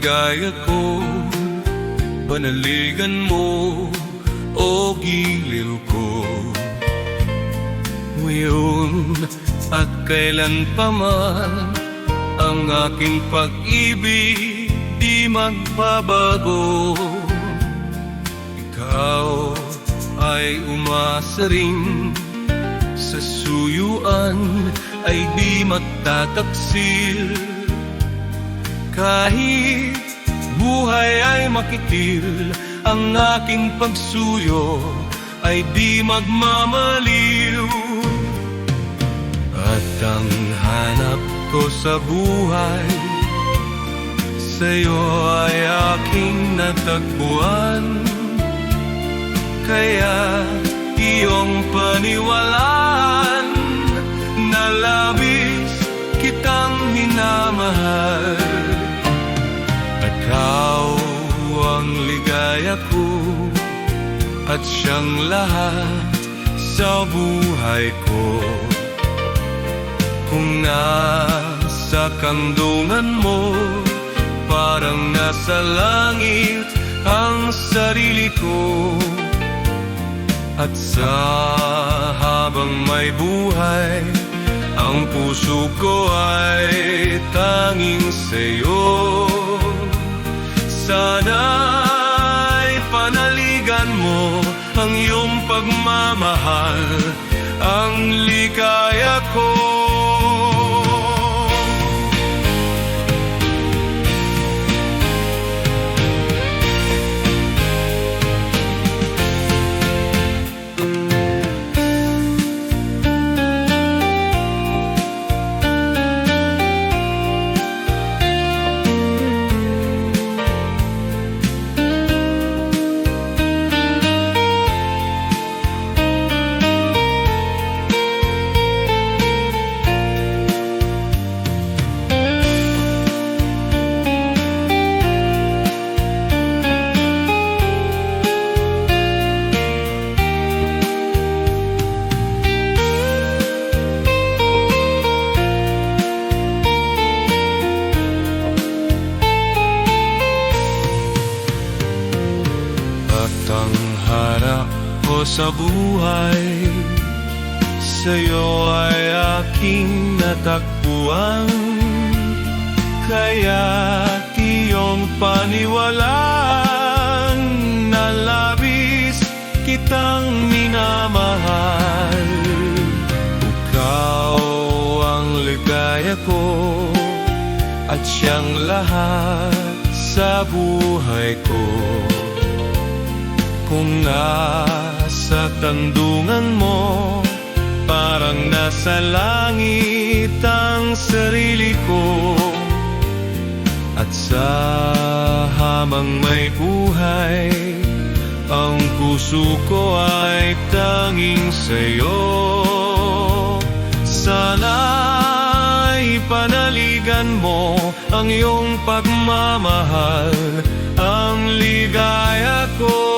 ligaya ko, panaligan mo o giliw ko. Ngayon at kailan pa man, ang aking pag-ibig di magbabago. Ikaw ay umasa rin, sa suyuan ay di magtataksil. Kahit buhay ay makitil, ang aking pagsuyo ay di magmamaliw. At ang hanap ko sa buhay, sa'yo ay aking natagpuan. Kaya iyong paniwalaan na labis kitang minamahal. Ikaw ang ligaya ko at siyang lahat sa buhay ko. Kung nasa kandungan mo, parang nasa langit ang sarili ko. At sa habang may buhay, ang puso ko ay tanging sa'yo. Sana'y panaligan mo ang iyong pagmamahal, ang ligaya ko. Sa buhay, sa'yo ay aking natagpuan. Kaya't iyong paniwalaan na labis kitang minamahal. Ikaw ang ligaya ko at siyang lahat sa buhay ko. Kung nasa kandungan mo, parang nasa langit ang sarili ko. At sa habang may buhay, ang puso ko ay tanging sa'yo. Sana'y panaligan mo ang iyong pagmamahal, ang ligaya ko.